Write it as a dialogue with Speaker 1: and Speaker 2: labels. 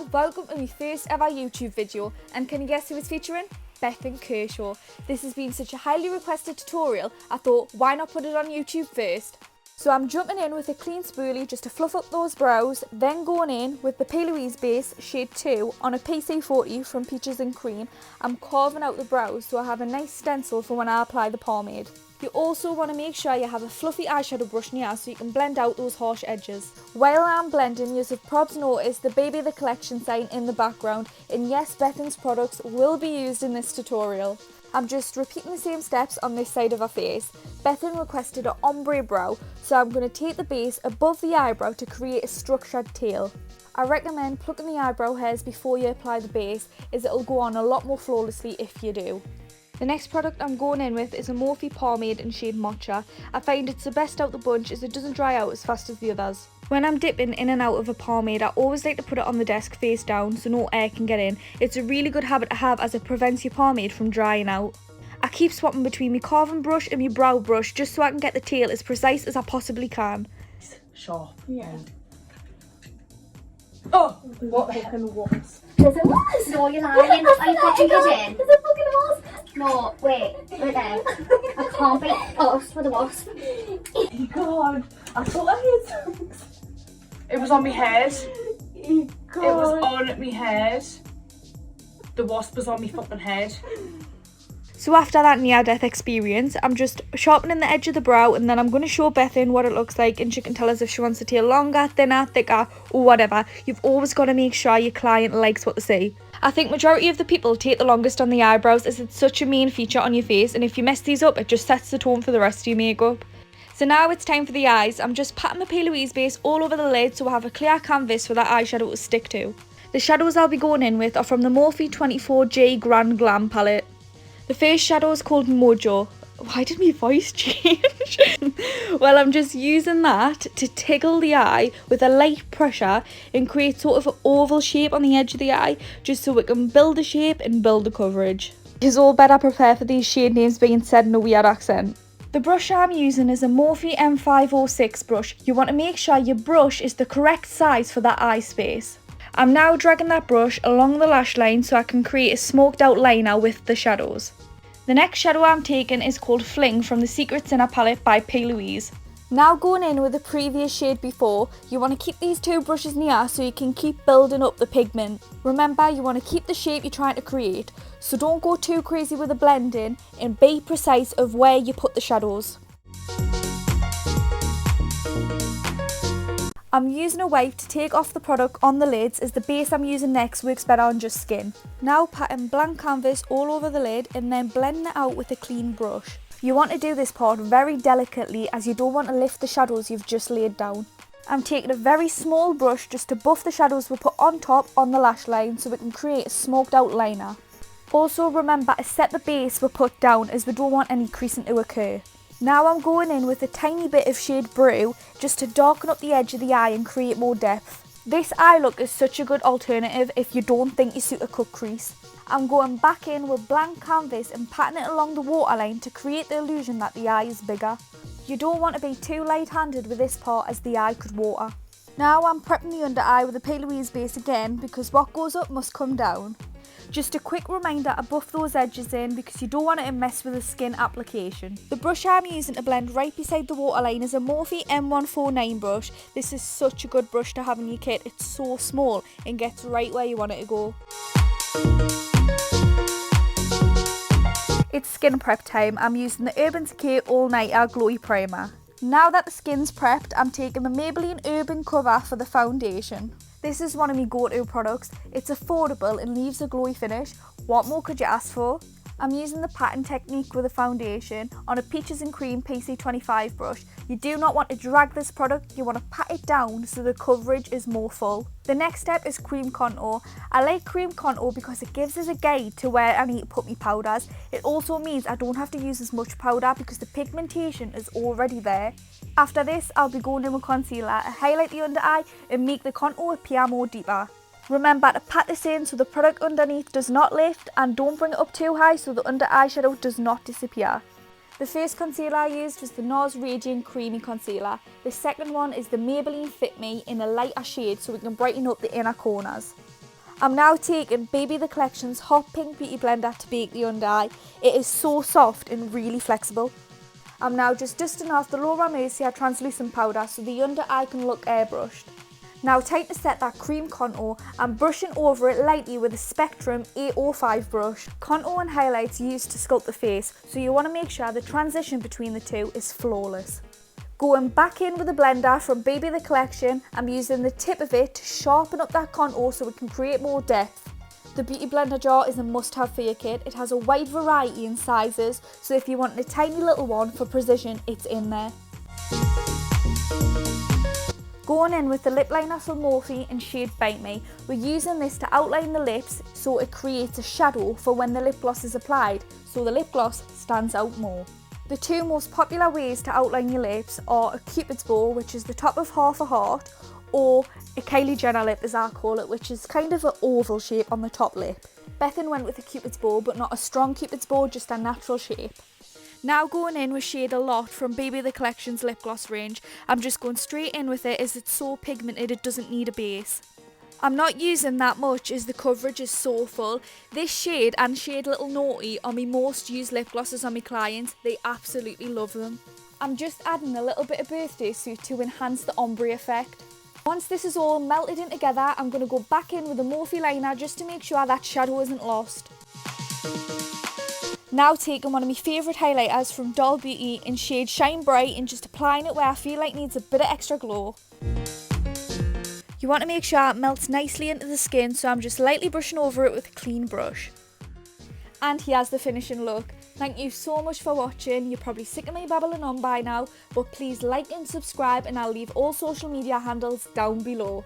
Speaker 1: everyone, welcome to my first ever YouTube video, and can you guess who it's featuring? Bethan Kershaw. This has been such a highly requested tutorial, I thought why not put it on YouTube first? So I'm jumping in with a clean spoolie just to fluff up those brows, then going in with the P. Louise base shade 2 on a PC40 from Peaches and Cream. I'm carving out the brows so I have a nice stencil for when I apply the pomade. You also want to make sure you have a fluffy eyeshadow brush near so you can blend out those harsh edges. While I'm blending, you'll have probably noticed the BBthecollection sign in the background, and yes, Bethan's products will be used in this tutorial. I'm just repeating the same steps on this side of her face. Bethan requested an ombre brow, so I'm going to take the base above the eyebrow to create a structured tail. I recommend plucking the eyebrow hairs before you apply the base, as it'll go on a lot more flawlessly if you do. The next product I'm going in with is a Morphe pomade in shade Matcha. I find it's the best out the bunch as it doesn't dry out as fast as the others. When I'm dipping in and out of a pomade, I always like to put it on the desk face down so no air can get in. It's a really good habit to have as it prevents your pomade from drying out. I keep swapping between my carving brush and my brow brush just so I can get the tail as precise as I possibly can.
Speaker 2: Sharp.
Speaker 3: Yeah.
Speaker 2: Oh! What the fucking was?
Speaker 3: There's a horse! No, you're lying. Are you fucking kidding? There's a fucking horse! No, wait there. I can't be lost with a wasp.
Speaker 2: Oh my god. I thought I had something. It was on my head.
Speaker 3: Oh
Speaker 2: God. It was on my head. The wasp was on my fucking head.
Speaker 1: So after that near-death experience, I'm just sharpening the edge of the brow, and then I'm going to show Bethan what it looks like, and she can tell us if she wants the tail longer, thinner, thicker, or whatever. You've always got to make sure your client likes what they see. I think majority of the people take the longest on the eyebrows as it's such a main feature on your face, and if you mess these up, it just sets the tone for the rest of your makeup. So now it's time for the eyes. I'm just patting my P. Louise base all over the lid so I have a clear canvas for that eyeshadow to stick to. The shadows I'll be going in with are from the Morphe 24G Grand Glam palette. The first shadow is called Mojo. Why did my voice change? Well, I'm just using that to tickle the eye with a light pressure and create sort of an oval shape on the edge of the eye, just so we can build the shape and build the coverage. You're all better prepare for these shade names being said in a weird accent. The brush I'm using is a Morphe M506 brush. You want to make sure your brush is the correct size for that eye space. I'm now dragging that brush along the lash line so I can create a smoked out liner with the shadows. The next shadow I'm taking is called Fling from the Secret Sinner palette by P. Louise. Now going in with the previous shade before, you want to keep these two brushes near so you can keep building up the pigment. Remember, you want to keep the shape you're trying to create, so don't go too crazy with the blending and be precise of where you put the shadows. I'm using a wipe to take off the product on the lids as the base I'm using next works better on just skin. Now patting blank canvas all over the lid and then blending it out with a clean brush. You want to do this part very delicately as you don't want to lift the shadows you've just laid down. I'm taking a very small brush just to buff the shadows we put on top on the lash line so we can create a smoked out liner. Also remember to set the base we put down as we don't want any creasing to occur. Now I'm going in with a tiny bit of shade Brew just to darken up the edge of the eye and create more depth. This eye look is such a good alternative if you don't think you suit a cut crease. I'm going back in with blank canvas and patting it along the waterline to create the illusion that the eye is bigger. You don't want to be too light-handed with this part as the eye could water. Now I'm prepping the under eye with the P. Louise base again because what goes up must come down. Just a quick reminder to buff those edges in because you don't want it to mess with the skin application. The brush I'm using to blend right beside the waterline is a Morphe M149 brush. This is such a good brush to have in your kit. It's so small and gets right where you want it to go. It's skin prep time. I'm using the Urban Decay All Nighter Glowy Primer. Now that the skin's prepped, I'm taking the Maybelline Urban Cover for the foundation. This is one of my go-to products. It's affordable and leaves a glowy finish. What more could you ask for? I'm using the pattern technique with a foundation on a Peaches and Cream PC25 brush. You do not want to drag this product, you want to pat it down so the coverage is more full. The next step is cream contour. I like cream contour because it gives us a guide to where I need to put my powders. It also means I don't have to use as much powder because the pigmentation is already there. After this, I'll be going in with concealer to highlight the under eye and make the contour appear more deeper. Remember to pat this in so the product underneath does not lift, and don't bring it up too high so the under eyeshadow does not disappear. The first concealer I used was the NARS Radiant Creamy Concealer. The second one is the Maybelline Fit Me in a lighter shade so we can brighten up the inner corners. I'm now taking BBthecollection's Hot Pink Beauty Blender to bake the under eye. It is so soft and really flexible. I'm now just dusting off the Laura Mercier translucent powder so the under eye can look airbrushed. Now time to set that cream contour. I'm brushing over it lightly with a Spectrum 805 brush. Contour and highlights used to sculpt the face, so you want to make sure the transition between the two is flawless. Going back in with a blender from BBthecollection, I'm using the tip of it to sharpen up that contour so it can create more depth. The Beauty Blender jar is a must-have for your kit. It has a wide variety in sizes, so if you want a tiny little one for precision, it's in there. Going in with the lip liner from Morphe in shade Bite Me. We're using this to outline the lips so it creates a shadow for when the lip gloss is applied, so the lip gloss stands out more. The two most popular ways to outline your lips are a Cupid's bow, which is the top of half a heart, or a Kylie Jenner lip as I call it, which is kind of an oval shape on the top lip. Bethan went with a Cupid's bow, but not a strong Cupid's bow, just a natural shape. Now going in with shade A Lot from BBthecollection's lip gloss range. I'm just going straight in with it as it's so pigmented it doesn't need a base. I'm not using that much as the coverage is so full. This shade and shade Little Naughty are my most used lip glosses on my clients. They absolutely love them. I'm just adding a little bit of birthday suit to enhance the ombre effect. Once this is all melted in together, I'm going to go back in with a Morphe liner just to make sure that shadow isn't lost. Now taking one of my favourite highlighters from Doll Beauty in shade Shine Bright and just applying it where I feel like it needs a bit of extra glow. You want to make sure it melts nicely into the skin, so I'm just lightly brushing over it with a clean brush. And here's the finishing look. Thank you so much for watching. You're probably sick of me babbling on by now, but please like and subscribe, and I'll leave all social media handles down below.